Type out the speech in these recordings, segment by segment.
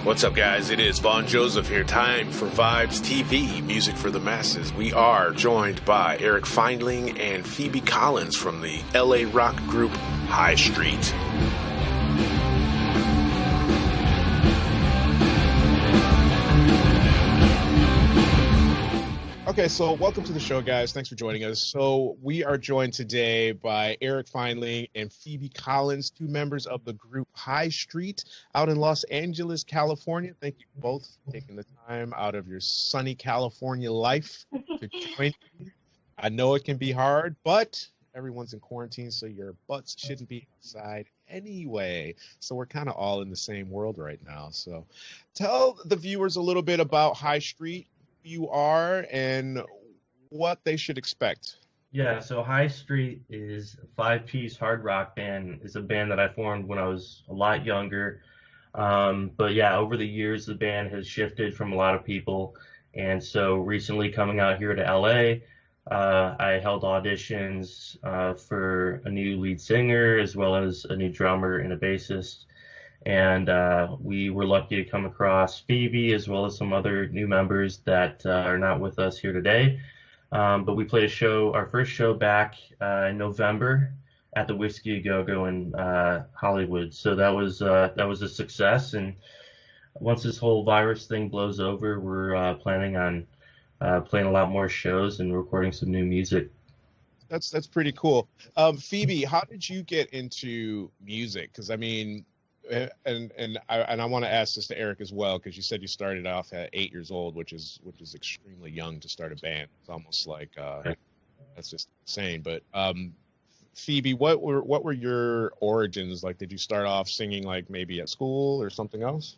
What's up, guys? It is Vaughn Joseph here. Time for Vib3sTv, music for the masses. We are joined by Erik Findling and Phoebe Collins from the LA rock group High Street. Okay, so welcome to the show, guys. Thanks for joining us. So we are joined today by Erik Findling and Phoebe Collins, two members of the group High Street out in Los Angeles, California. Thank you both for taking the time out of your sunny California life to join me. I know it can be hard, but everyone's in quarantine, so your butts shouldn't be outside anyway. So we're kind of all in the same world right now. So tell the viewers a little bit about High Street, you are, and what they should expect. Yeah, so High Street is a 5-piece hard rock band. It's a band that I formed when I was a lot younger. But yeah, over the years, the band has shifted from a lot of people. And so recently coming out here to LA, I held auditions for a new lead singer, as well as a new drummer and a bassist. And we were lucky to come across Phoebe, as well as some other new members that are not with us here today. But we played our first show back in November at the Whiskey A Go-Go in Hollywood. So that was a success. And once this whole virus thing blows over, we're planning on playing a lot more shows and recording some new music. That's pretty cool. Phoebe, how did you get into music? Because I mean, and I want to ask this to Erik as well, because you said you started off at 8 years old, which is extremely young to start a band. It's almost like that's just insane. But Phoebe, what were your origins? Like, did you start off singing like maybe at school or something else?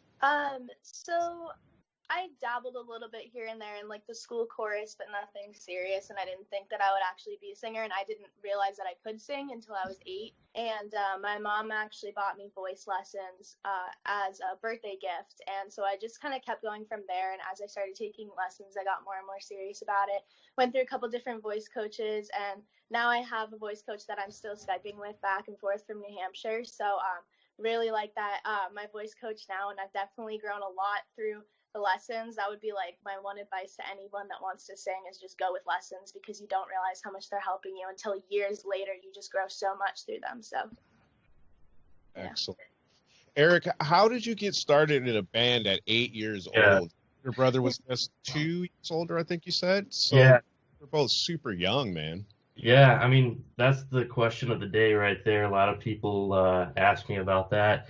So I dabbled a little bit here and there in like the school chorus, but nothing serious. And I didn't think that I would actually be a singer, and I didn't realize that I could sing until I was 8. And my mom actually bought me voice lessons as a birthday gift. And so I just kind of kept going from there. And as I started taking lessons, I got more and more serious about it. Went through a couple different voice coaches, and now I have a voice coach that I'm still Skyping with back and forth from New Hampshire. So really like that, my voice coach now, and I've definitely grown a lot through the lessons. That would be like my one advice to anyone that wants to sing, is just go with lessons, because you don't realize how much they're helping you until years later. You just grow so much through them. So yeah. Excellent. Erik, how did you get started in a band at 8 years old? Your brother was just 2 years older, I think you said. So yeah, we're both super young, man. Yeah, I mean, that's the question of the day right there. A lot of people ask me about that.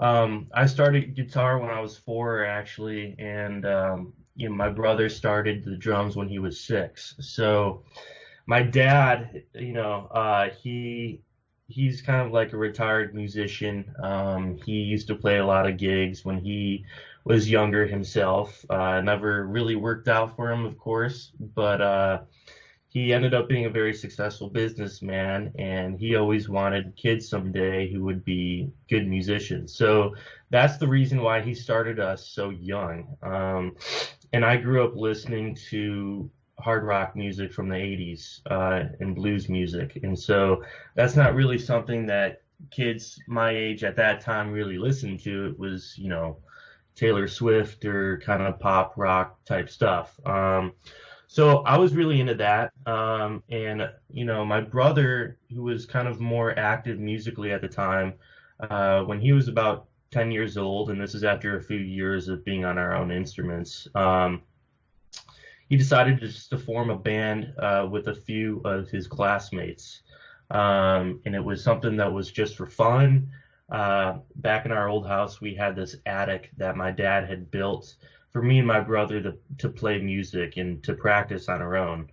I started guitar when I was 4, actually, and my brother started the drums when he was 6. So my dad, he's kind of like a retired musician. He used to play a lot of gigs when he was younger himself. Never really worked out for him, of course, but he ended up being a very successful businessman, and he always wanted kids someday who would be good musicians. So that's the reason why he started us so young. And I grew up listening to hard rock music from the 80s and blues music. And so that's not really something that kids my age at that time really listened to. It was, Taylor Swift or kind of pop rock type stuff. So I was really into that. And my brother, who was kind of more active musically at the time, when he was about 10 years old, and this is after a few years of being on our own instruments, he decided to form a band with a few of his classmates. And it was something that was just for fun. Back in our old house, we had this attic that my dad had built for me and my brother to play music and to practice on our own.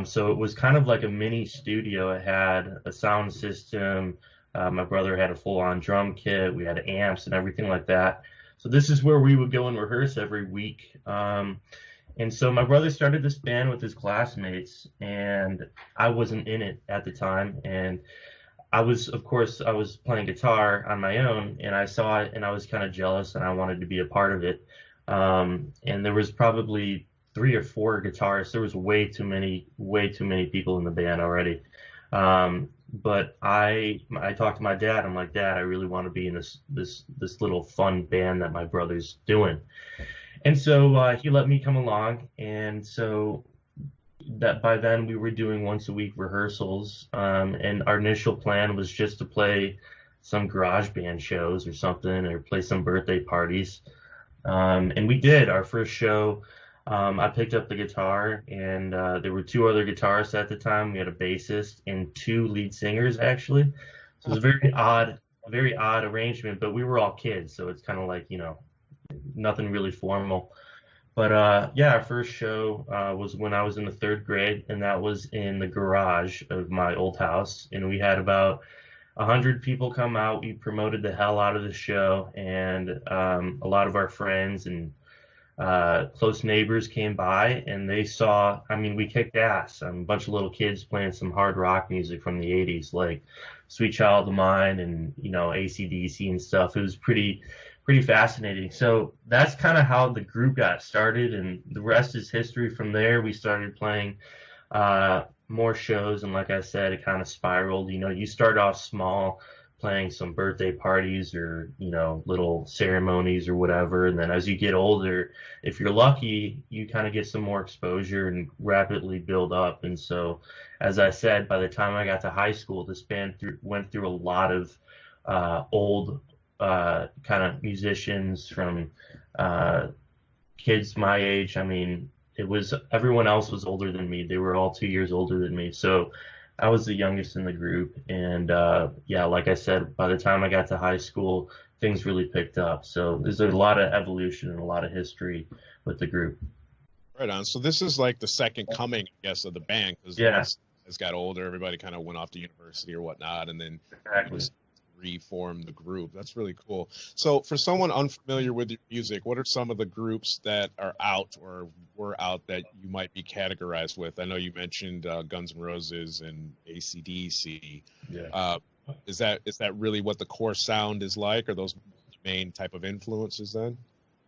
So it was kind of like a mini studio. It had a sound system. My brother had a full-on drum kit. We had amps and everything like that. So this is where we would go and rehearse every week. And so my brother started this band with his classmates, and I wasn't in it at the time. And I was playing guitar on my own, and I saw it, and I was kind of jealous, and I wanted to be a part of it. And there was probably 3 or 4 guitarists. There was way too many people in the band already. But I talked to my dad. I'm like, Dad, I really want to be in this little fun band that my brother's doing. And so he let me come along, and so that by then we were doing once a week rehearsals, and our initial plan was just to play some garage band shows or something, or play some birthday parties. And we did our first show. I picked up the guitar, and there were two other guitarists at the time. We had a bassist and two lead singers, actually. So it was a very odd arrangement. But we were all kids, so it's kind of like, nothing really formal. But yeah, our first show was when I was in the third grade, and that was in the garage of my old house. And we had about 100 people come out. We promoted the hell out of the show, and a lot of our friends and close neighbors came by, and they saw, I mean, we kicked ass. A bunch of little kids playing some hard rock music from the 80s, like Sweet Child of Mine and, AC/DC and stuff. It was pretty fascinating. So that's kind of how the group got started, and the rest is history from there. We started playing more shows, and like I said, it kind of spiraled. You start off small, playing some birthday parties or little ceremonies or whatever, and then as you get older, if you're lucky, you kind of get some more exposure and rapidly build up. And so, as I said, by the time I got to high school, this band went through a lot of old kind of musicians from kids my age. I mean, everyone else was older than me. They were all 2 years older than me. So I was the youngest in the group. And yeah, like I said, by the time I got to high school, things really picked up. So there's a lot of evolution and a lot of history with the group. Right on. So this is like the second coming, I guess, of the band, because once it got older, everybody kind of went off to university or whatnot, and then reform the group. That's really cool. So for someone unfamiliar with your music, what are some of the groups that are out or were out that you might be categorized with? I know you mentioned Guns N' Roses and AC/DC. Yeah. Is that really what the core sound is like? Are those main type of influences then?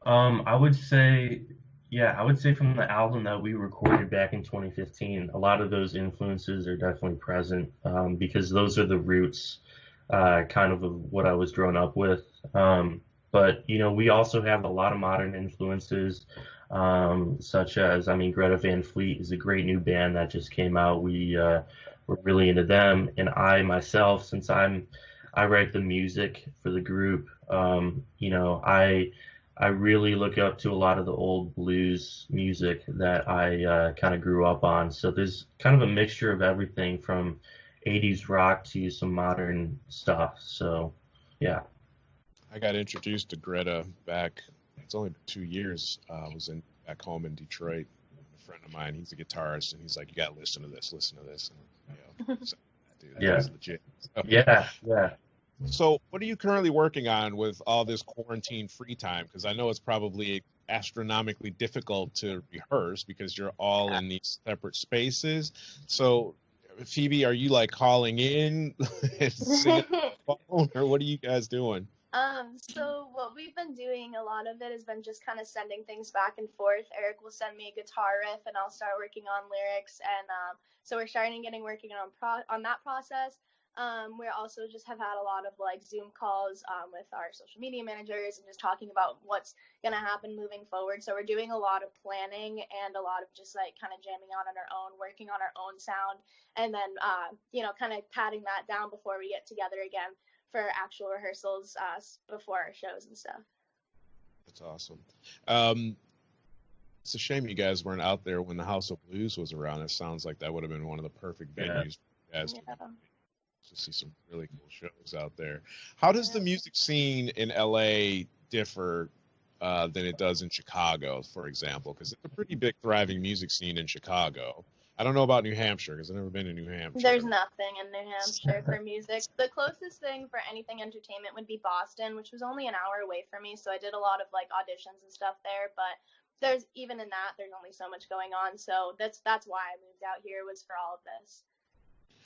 I would say from the album that we recorded back in 2015, a lot of those influences are definitely present, because those are the roots kind of what I was growing up with. But, we also have a lot of modern influences, such as, Greta Van Fleet is a great new band that just came out. We're really into them. And I myself, since I write the music for the group, I really look up to a lot of the old blues music that I kind of grew up on. So there's kind of a mixture of everything from 80s rock to some modern stuff. So, yeah. I got introduced to Greta back, it's only been 2 years. I was back home in Detroit. A friend of mine, he's a guitarist, and he's like, you got to listen to this. And, so, dude, that was legit. So, yeah. So what are you currently working on with all this quarantine free time? Because I know it's probably astronomically difficult to rehearse because you're all in these separate spaces. So Phoebe, are you like calling in and singing on the phone, or what are you guys doing? So what we've been doing, a lot of it has been just kind of sending things back and forth. Eric will send me a guitar riff, and I'll start working on lyrics, and so we're working on that process. We also just have had a lot of like Zoom calls with our social media managers and just talking about what's going to happen moving forward. So we're doing a lot of planning and a lot of just like kind of jamming out on our own, working on our own sound, and then, kind of patting that down before we get together again for actual rehearsals before our shows and stuff. That's awesome. It's a shame you guys weren't out there when the House of Blues was around. It sounds like that would have been one of the perfect venues for you guys to see some really cool shows out there. How does the music scene in LA differ than it does in Chicago, for example? Because it's a pretty big, thriving music scene in Chicago. I don't know about New Hampshire because I've never been to New Hampshire. There's nothing in New Hampshire for music. The closest thing for anything entertainment would be Boston, which was only an hour away from me. So I did a lot of like auditions and stuff there. But there's even in that, there's only so much going on. So that's why I moved out here, was for all of this.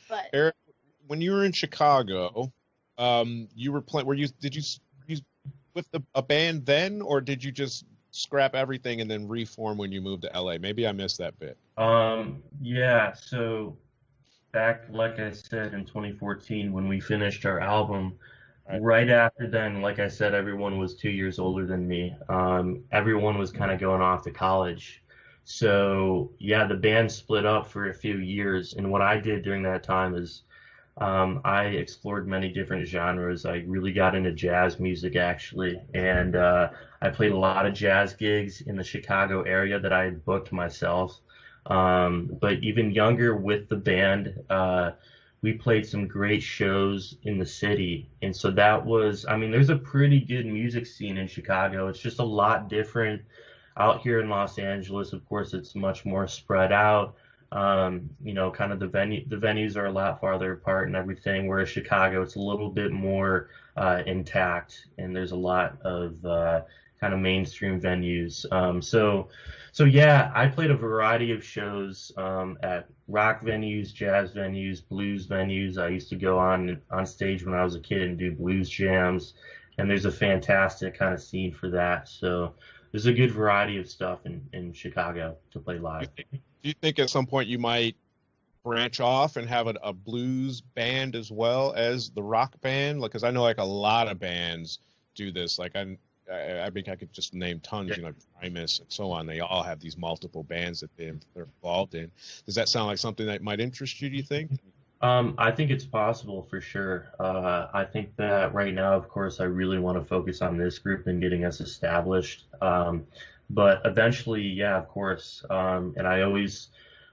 But Erik, when you were in Chicago, you were playing. Did you with a band then, or did you just scrap everything and then reform when you moved to LA? Maybe I missed that bit. Yeah. So back, like I said, in 2014 when we finished our album. Right. Right after then, like I said, everyone was 2 years older than me. Everyone was kind of going off to college. So yeah, the band split up for a few years. And what I did during that time is I explored many different genres. I really got into jazz music actually, and I played a lot of jazz gigs in the Chicago area that I had booked myself. But even younger with the band, we played some great shows in the city. And so that was, I mean, there's a pretty good music scene in Chicago. It's just a lot different out here in Los Angeles. Of course, it's much more spread out. Kind of the venues are a lot farther apart and everything, whereas Chicago, it's a little bit more intact, and there's a lot of kind of mainstream venues. So yeah, I played a variety of shows at rock venues, jazz venues, blues venues. I used to go on stage when I was a kid and do blues jams, and there's a fantastic kind of scene for that. So there's a good variety of stuff in Chicago to play live. Do you think at some point you might branch off and have a blues band as well as the rock band? Like, because I know like a lot of bands do this. Like I mean, I could just name tons, Yeah. you know, Primus and so on. They all have these multiple bands that they're involved in. Does that sound like something that might interest you, do you think? I think it's possible for sure. I think that right now, of course, I really want to focus on this group and getting us established. But eventually, yeah, of course. And I always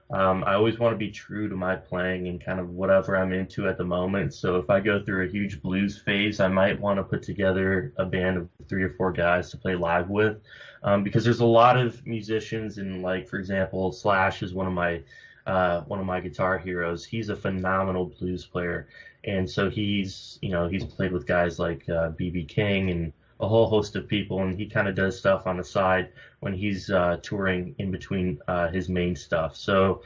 want to be true to my playing and kind of whatever I'm into at the moment. So if I go through a huge blues phase, I might want to put together a band of 3 or 4 guys to play live with, because there's a lot of musicians, and like for example, Slash is one of my guitar heroes. He's a phenomenal blues player, and so he's played with guys like B.B. King and a whole host of people, and he kind of does stuff on the side when he's touring in between his main stuff. So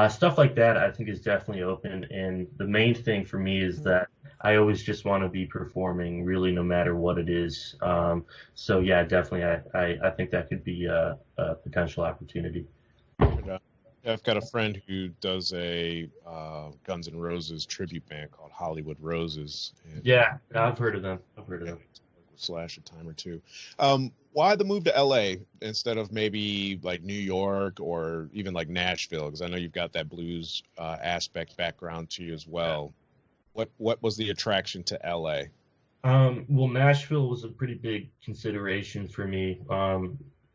stuff like that I think is definitely open, and the main thing for me is that I always just want to be performing really no matter what it is. So yeah, definitely I think that could be a potential opportunity. I've got a friend who does a Guns N' Roses tribute band called Hollywood Roses. And Yeah, I've heard of them. Slash a time or two. Why the move to LA instead of maybe like New York or even like Nashville? Because I know you've got that blues aspect background to you as well. What was the attraction to LA? Well, Nashville was a pretty big consideration for me.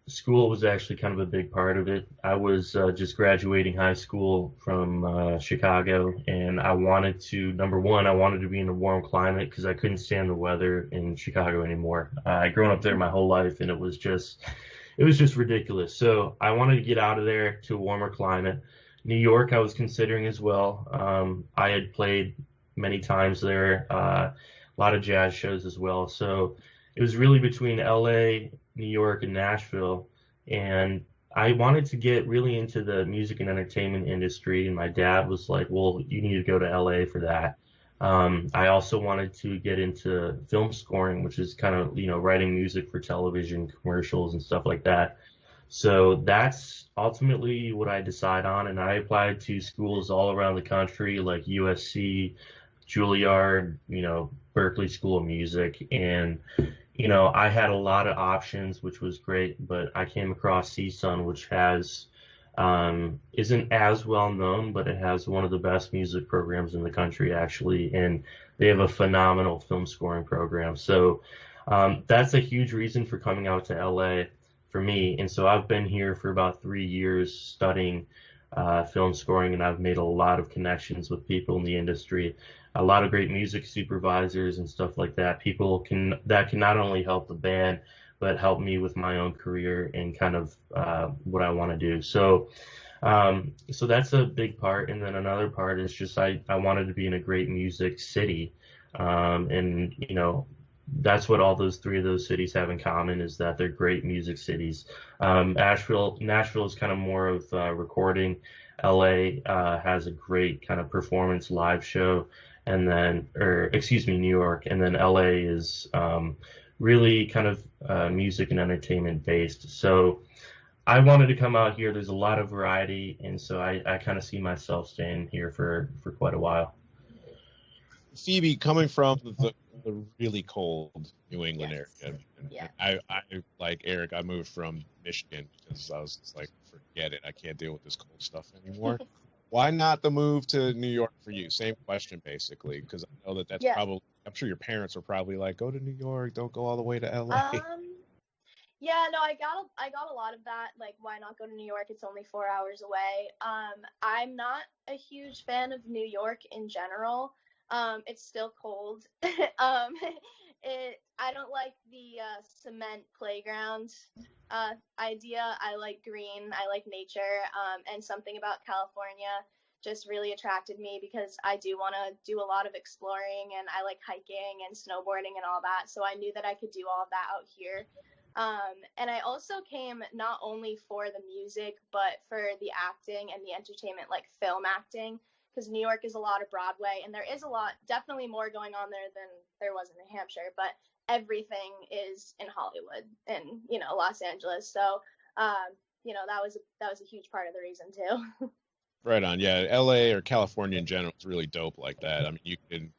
School was actually kind of a big part of it. I was just graduating high school from Chicago, and I wanted to, number one, I wanted to be in a warm climate because I couldn't stand the weather in Chicago anymore. I'd grown up there my whole life, and it was just ridiculous. So I wanted to get out of there to a warmer climate. New York, I was considering as well. I had played many times there, a lot of jazz shows as well. So it was really between LA, New York, and Nashville, and I wanted to get really into the music and entertainment industry, and my dad was like, well, you need to go to LA for that. I also wanted to get into film scoring, which is kind of, writing music for television commercials and stuff like that. So that's ultimately what I decided on, and I applied to schools all around the country, like USC, Juilliard, Berkeley School of Music, and I had a lot of options, which was great, but I came across CSUN, which has isn't as well known, but it has one of the best music programs in the country, actually, and they have a phenomenal film scoring program. So that's a huge reason for coming out to LA for me. And so I've been here for about 3 years studying film scoring, and I've made a lot of connections with people in the industry, a lot of great music supervisors and stuff like that. People can not only help the band, but help me with my own career and kind of what I want to do. So that's a big part. And then another part is just I wanted to be in a great music city. And that's what all three of those cities have in common, is that they're great music cities. Nashville is kind of more of recording. LA has a great kind of performance live show. And then, New York, and then LA is really kind of music and entertainment based. So I wanted to come out here. There's a lot of variety, and so I kind of see myself staying here for quite a while. Phoebe, coming from the really cold New England area, Yeah. I like Erik. I moved from Michigan because I was just like, forget it. I can't deal with this cold stuff anymore. Why not the move to New York for you? Same question, basically, because I know that's probably. I'm sure your parents were probably like, go to New York, don't go all the way to LA. Yeah, no, I got a lot of that. Like, why not go to New York? It's only 4 hours away. I'm not a huge fan of New York in general. It's still cold. I don't like the cement playground idea. I like green. I like nature. And something about California just really attracted me because I do want to do a lot of exploring, and I like hiking and snowboarding and all that. So I knew that I could do all of that out here. And I also came not only for the music, but for the acting and the entertainment, like film acting, because New York is a lot of Broadway, and there is a lot, definitely more going on there than there was in New Hampshire, but everything is in Hollywood and, Los Angeles. So, that was a huge part of the reason too. Right on. Yeah, LA or California in general is really dope like that. I mean, you can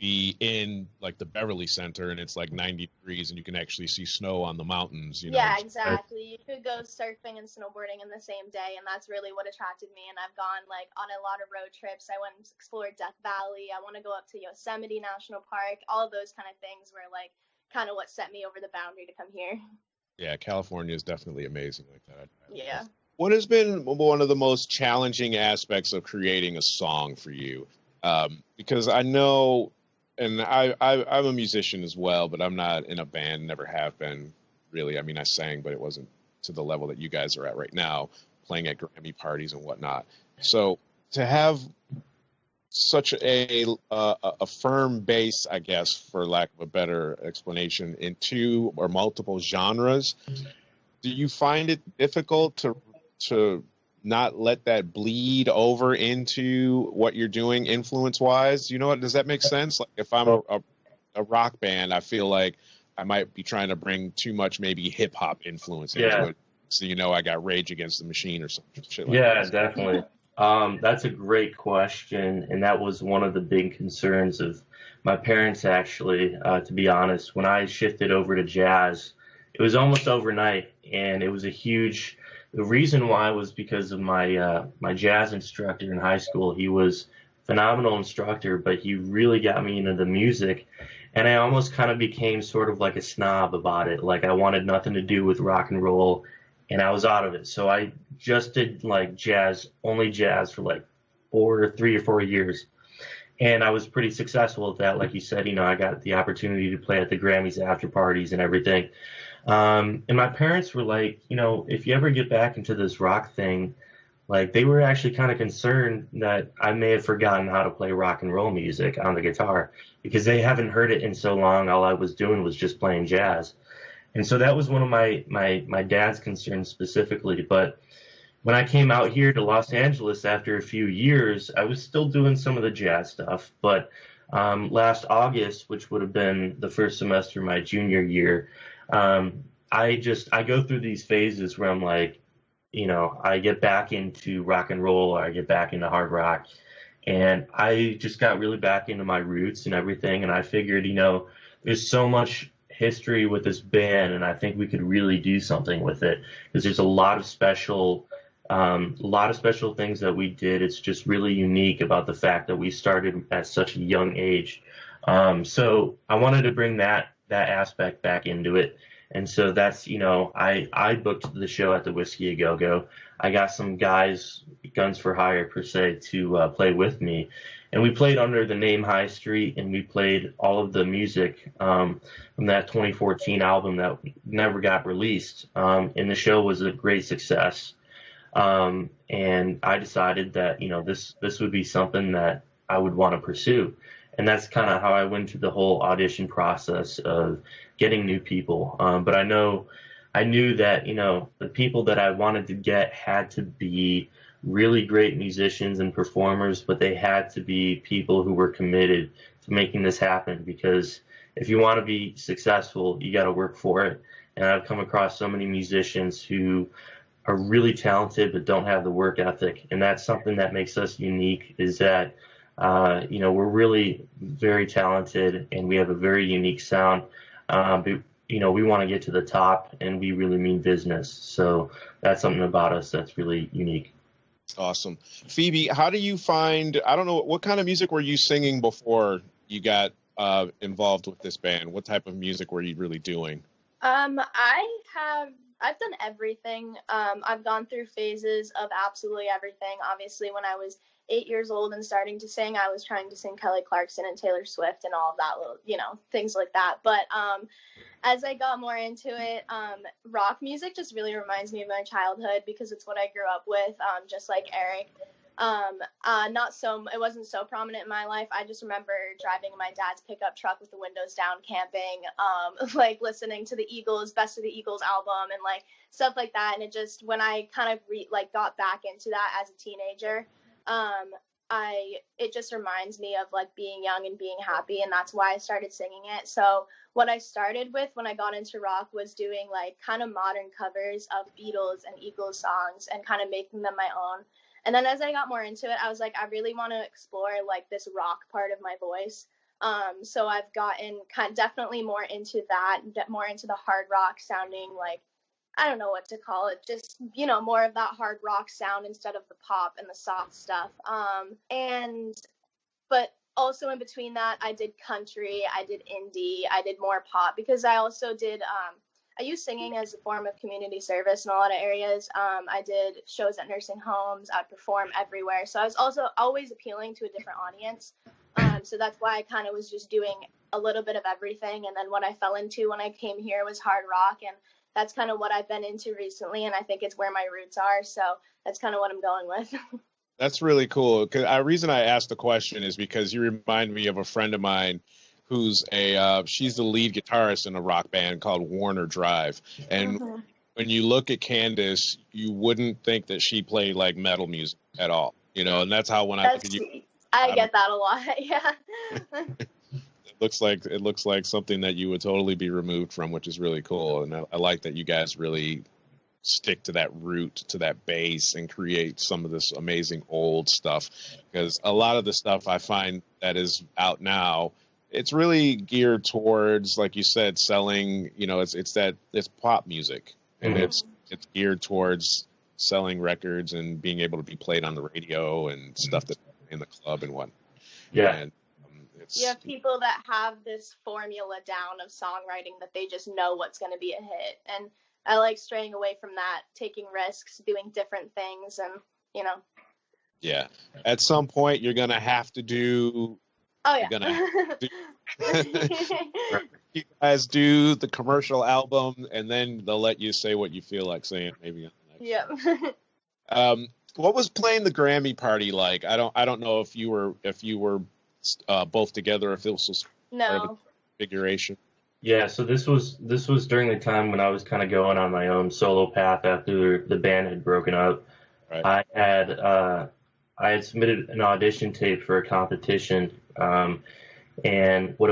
be in like the Beverly Center and it's like 90 degrees and you can actually see snow on the mountains, Yeah, exactly. You could go surfing and snowboarding in the same day, and that's really what attracted me. And I've gone like on a lot of road trips. I went and explored Death Valley. I want to go up to Yosemite National Park. All of those kind of things were like kind of what set me over the boundary to come here. Yeah, California is definitely amazing like that. Yeah. What has been one of the most challenging aspects of creating a song for you? Because I know, and I'm a musician as well, but I'm not in a band, never have been really. I mean, I sang, but it wasn't to the level that you guys are at right now, playing at Grammy parties and whatnot. So to have such a firm base, I guess, for lack of a better explanation, in two or multiple genres, do you find it difficult to not let that bleed over into what you're doing influence-wise? You know what? Does that make sense? Like if I'm a rock band, I feel like I might be trying to bring too much maybe hip-hop influence into it. So I got Rage Against the Machine or some shit like that. Yeah, definitely. That's a great question, and that was one of the big concerns of my parents, actually, to be honest. When I shifted over to jazz, it was almost overnight, and it was the reason why was because of my jazz instructor in high school. He was a phenomenal instructor, but he really got me into the music, and I almost kind of became sort of like a snob about it. Like I wanted nothing to do with rock and roll, and I was out of it. So I just did like only jazz for like 3 or 4 years. And I was pretty successful at that. Like you said, I got the opportunity to play at the Grammys after parties and everything. And my parents were like, if you ever get back into this rock thing, like they were actually kind of concerned that I may have forgotten how to play rock and roll music on the guitar because they haven't heard it in so long. All I was doing was just playing jazz. And so that was one of my dad's concerns specifically. But when I came out here to Los Angeles after a few years, I was still doing some of the jazz stuff. But last August, which would have been the first semester of my junior year, I go through these phases where I'm like, I get back into rock and roll, or I get back into hard rock. And I just got really back into my roots and everything. And I figured, there's so much history with this band, and I think we could really do something with it because there's a lot of special things that we did. It's just really unique about the fact that we started at such a young age. So I wanted to bring that aspect back into it. And so that's, I booked the show at the Whiskey A Go-Go. I got some guys, guns for hire per se, to play with me. And we played under the name High Street, and we played all of the music from that 2014 album that never got released. And the show was a great success. And I decided that, this would be something that I would want to pursue. And that's kind of how I went through the whole audition process of getting new people. But I knew that, the people that I wanted to get had to be really great musicians and performers, but they had to be people who were committed to making this happen, because if you want to be successful, you got to work for it. And I've come across so many musicians who are really talented but don't have the work ethic, and that's something that makes us unique. Is that we're really very talented and we have a very unique sound, but we want to get to the top, and we really mean business. So that's something about us that's really unique. Awesome. Phoebe, how do you find, I don't know, what kind of music were you singing before you got involved with this band? What type of music were you really doing? I've done everything. I've gone through phases of absolutely everything. Obviously, when I was 8 years old and starting to sing, I was trying to sing Kelly Clarkson and Taylor Swift and all of that, things like that. But as I got more into it, rock music just really reminds me of my childhood because it's what I grew up with, just like Erik. It wasn't so prominent in my life. I just remember driving in my dad's pickup truck with the windows down, camping, like listening to the Eagles, Best of the Eagles album, and like stuff like that. And it just, when I kind of got back into that as a teenager, it just reminds me of like being young and being happy, and that's why I started singing it. So what I started with when I got into rock was doing like kind of modern covers of Beatles and Eagles songs and kind of making them my own. And then as I got more into it, I was like, I really want to explore like this rock part of my voice. So I've gotten definitely more into that, more into the hard rock sounding, like, I don't know what to call it, just, more of that hard rock sound instead of the pop and the soft stuff. But also in between that, I did country, I did indie, I did more pop, because I also did, I use singing as a form of community service in a lot of areas. I did shows at nursing homes, I'd perform everywhere. So I was also always appealing to a different audience. So that's why I kind of was just doing a little bit of everything. And then what I fell into when I came here was hard rock, and that's kind of what I've been into recently, and I think it's where my roots are. So that's kind of what I'm going with. That's really cool. The reason I asked the question is because you remind me of a friend of mine who's she's the lead guitarist in a rock band called Warner Drive. And when you look at Candace, you wouldn't think that she played like metal music at all, and that's how when I look at you, I get that a lot. Yeah. It looks like something that you would totally be removed from, which is really cool. And I like that you guys really stick to that root, to that base, and create some of this amazing old stuff. Because a lot of the stuff I find that is out now, it's really geared towards, like you said, selling. It's pop music, and it's geared towards selling records and being able to be played on the radio and stuff that's in the club and whatnot. Yeah. And, you have people that have this formula down of songwriting that they just know what's going to be a hit. And I like straying away from that, taking risks, doing different things, and, Yeah. At some point, you're going to have to do... Oh, yeah. You guys do the commercial album, and then they'll let you say what you feel like saying maybe on the next one. What was playing the Grammy party like? I don't know if you were both together, if this was part of the configuration. Yeah, so this was during the time when I was kind of going on my own solo path after the band had broken up. Right. I had submitted an audition tape for a competition, and what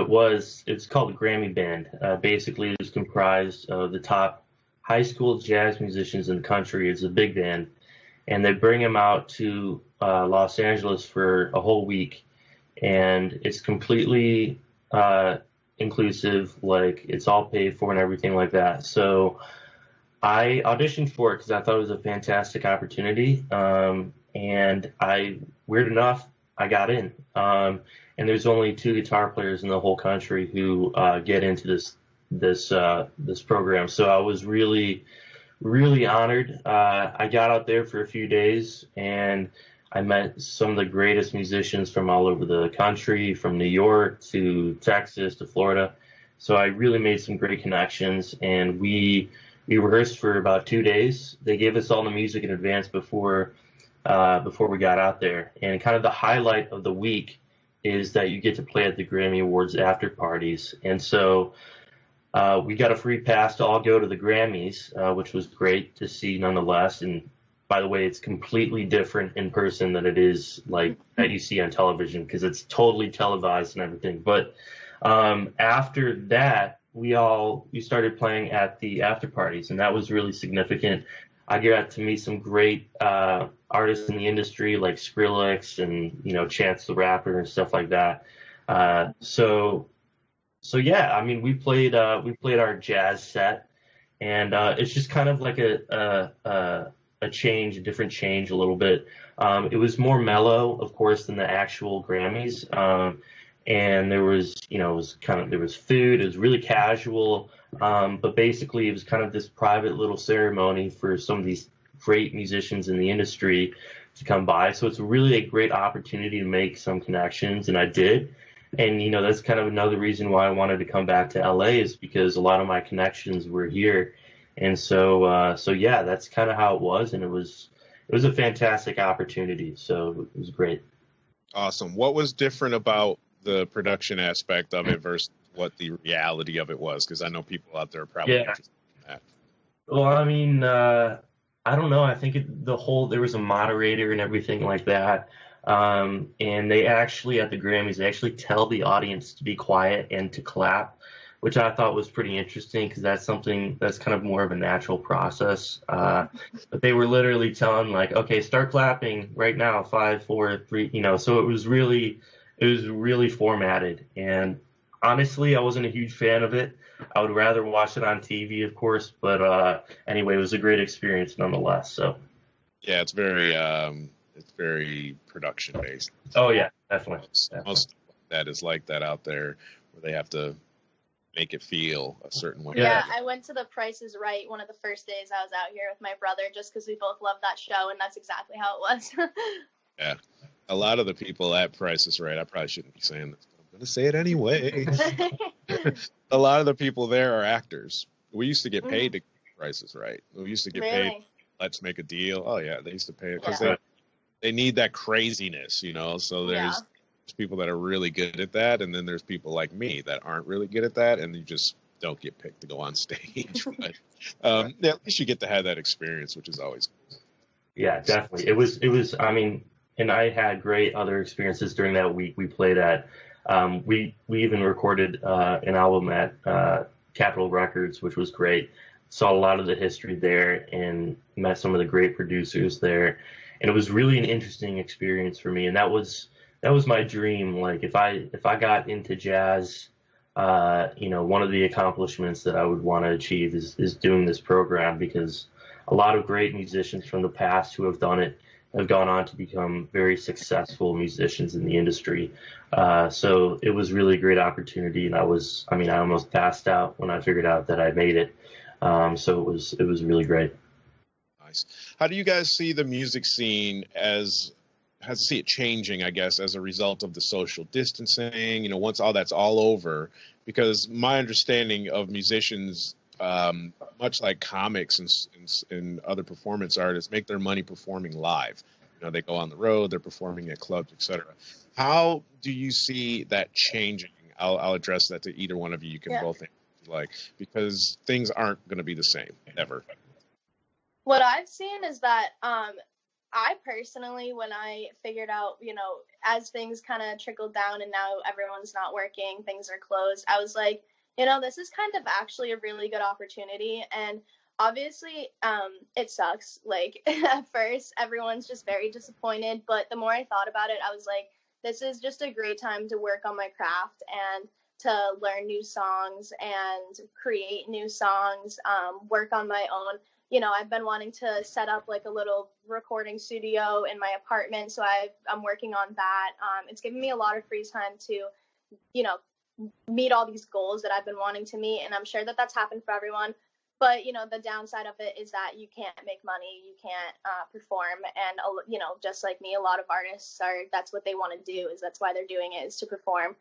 it's called a Grammy band. Basically, it was comprised of the top high school jazz musicians in the country. It's a big band, and they bring them out to Los Angeles for a whole week. And it's completely inclusive, like it's all paid for and everything like that. So I auditioned for it because I thought it was a fantastic opportunity. And weird enough, I got in. And there's only 2 guitar players in the whole country who get into this program. So I was really, really honored. I got out there for a few days, and I met some of the greatest musicians from all over the country, from New York to Texas to Florida. So I really made some great connections, and we rehearsed for about 2 days. They gave us all the music in advance before we got out there. And kind of the highlight of the week is that you get to play at the Grammy Awards after parties. And so we got a free pass to all go to the Grammys, which was great to see nonetheless. And by the way, it's completely different in person than it is like that you see on television, because it's totally televised and everything. But after that, we started playing at the after parties, and that was really significant. I got to meet some great artists in the industry like Skrillex and, you know, Chance the Rapper and stuff like that. So yeah, I mean, we played our jazz set, and it's just kind of like a change, a different change a little bit. It was more mellow, of course, than the actual Grammys. And there was, you know, there was food. It was really casual. But basically, it was kind of this private little ceremony for some of these great musicians in the industry to come by. So it's really a great opportunity to make some connections, and I did. And, you know, that's kind of another reason why I wanted to come back to LA, is because a lot of my connections were here. And so yeah, that's kind of how it was. And it was a fantastic opportunity. So it was great. Awesome. What was different about the production aspect of it versus what the reality of it was? Because I know people out there are probably interested in that. Well, I mean, I don't know. I think there was a moderator and everything like that. And they actually, at the Grammys, they actually tell the audience to be quiet and to clap, which I thought was pretty interesting, because that's something that's kind of more of a natural process. But they were literally telling, like, okay, start clapping right now, 5, 4, 3, you know, so it was really formatted. And honestly, I wasn't a huge fan of it. I would rather watch it on TV, of course, but anyway, it was a great experience nonetheless. So yeah, it's very production based. Oh yeah, definitely. Most of that is like that out there, where they have to make it feel a certain way. Yeah, I went to The Price is Right one of the first days I was out here with my brother, just because we both love that show, and that's exactly how it was. Yeah, a lot of the people at Price is Right, I probably shouldn't be saying this, but I'm going to say it anyway. A lot of the people there are actors. We used to get paid to Price is Right. We used to get paid. Let's Make a Deal. Oh yeah, they used to pay it because they need that craziness, you know. So there's people that are really good at that, and then there's people like me that aren't really good at that, and you just don't get picked to go on stage. But yeah, at least you get to have that experience, which is always cool. Yeah, definitely. It was. I mean, and I had great other experiences during that week. We played at. We even recorded an album at Capitol Records, which was great. Saw a lot of the history there and met some of the great producers there, and it was really an interesting experience for me. And that was my dream. Like, if I got into jazz, you know, one of the accomplishments that I would want to achieve is doing this program, because a lot of great musicians from the past who have done it have gone on to become very successful musicians in the industry. So it was really a great opportunity, and I almost passed out when I figured out that I made it. So it was really great. Nice. How do you guys see the music scene see it changing, I guess, as a result of the social distancing, you know, once all that's all over? Because my understanding of musicians, much like comics and other performance artists, make their money performing live. You know, they go on the road, they're performing at clubs, etc. How do you see that changing? I'll address that to either one of you. You can both answer if you like, because things aren't going to be the same ever. What I've seen is that I personally, when I figured out, you know, as things kind of trickled down and now everyone's not working, things are closed, I was like, you know, this is kind of actually a really good opportunity. And obviously, it sucks. Like, at first, everyone's just very disappointed. But the more I thought about it, I was like, this is just a great time to work on my craft and to learn new songs and create new songs, work on my own. You know, I've been wanting to set up like a little recording studio in my apartment, so I'm working on that. It's given me a lot of free time to, you know, meet all these goals that I've been wanting to meet, and I'm sure that that's happened for everyone. But, you know, the downside of it is that you can't make money, you can't perform, and, you know, just like me, a lot of artists that's what they want to do, that's why they're doing it, is to perform.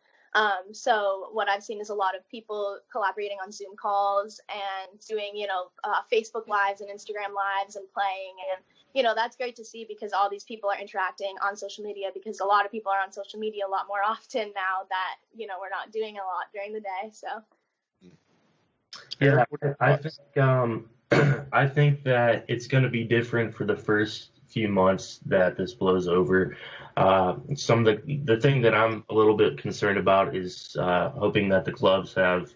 So what I've seen is a lot of people collaborating on Zoom calls and doing, you know, Facebook Lives and Instagram Lives and playing. And, you know, that's great to see, because all these people are interacting on social media, because a lot of people are on social media a lot more often now that, you know, we're not doing a lot during the day. So. Yeah, I think that it's going to be different for the first few months that this blows over. Some of the thing that I'm a little bit concerned about is hoping that the clubs have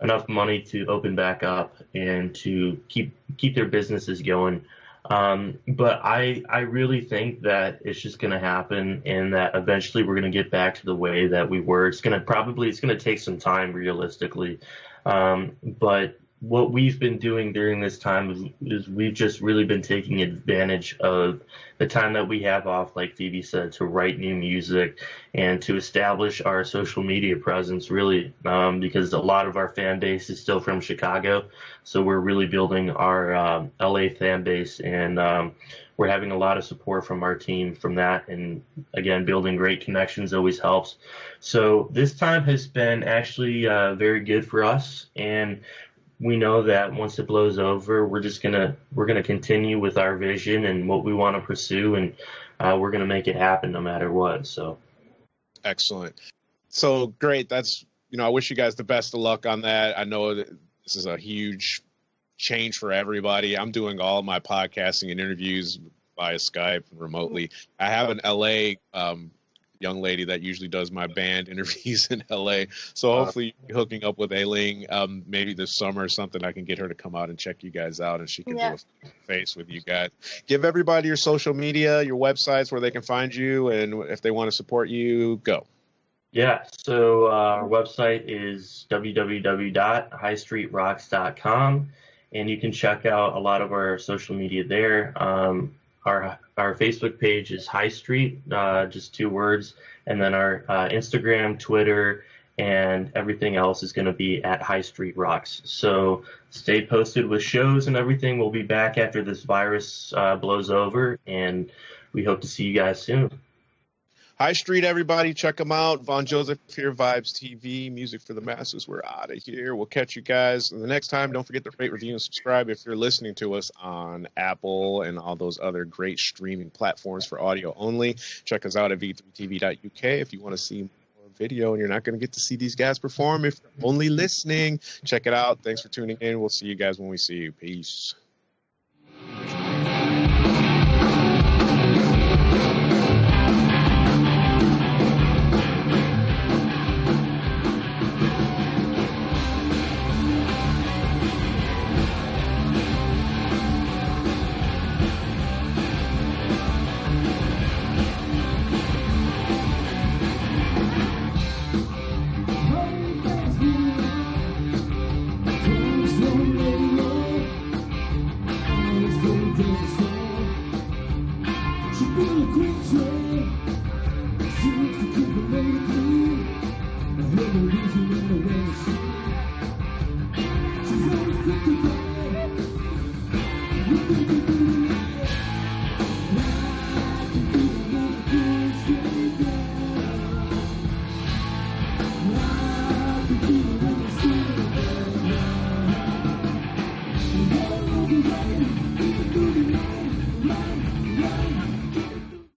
enough money to open back up and to keep their businesses going. But I really think that it's just going to happen, and that eventually we're going to get back to the way that we were. It's going to take some time, realistically. But what we've been doing during this time is we've just really been taking advantage of the time that we have off, like Phoebe said, to write new music and to establish our social media presence, really, because a lot of our fan base is still from Chicago. So we're really building our LA fan base, and we're having a lot of support from our team from that. And again, building great connections always helps. So this time has been actually very good for us, and we know that once it blows over, we're gonna continue with our vision and what we want to pursue, and we're gonna make it happen no matter what. So excellent. So great. That's, I wish you guys the best of luck on that. I know that this is a huge change for everybody. I'm doing all my podcasting and interviews via Skype remotely. I have an LA young lady that usually does my band interviews in LA. So hopefully hooking up with Ailing maybe this summer or something, I can get her to come out and check you guys out, and she can do a face with you guys. Give everybody your social media, your websites where they can find you, and if they want to support you, go. Yeah, so our website is www.highstreetrocks.com, and you can check out a lot of our social media there. Our Facebook page is High Street, just 2 words, and then our Instagram, Twitter, and everything else is going to be at High Street Rocks. So stay posted with shows and everything. We'll be back after this virus blows over, and we hope to see you guys soon. High Street, everybody, check them out. Von Joseph here, Vib3sTv, music for the masses. We're out of here. We'll catch you guys the next time. Don't forget to rate, review, and subscribe if you're listening to us on Apple and all those other great streaming platforms for audio only. Check us out at vib3tv.uk if you want to see more video, and you're not going to get to see these guys perform if you're only listening. Check it out. Thanks for tuning in. We'll see you guys when we see you. Peace. She's always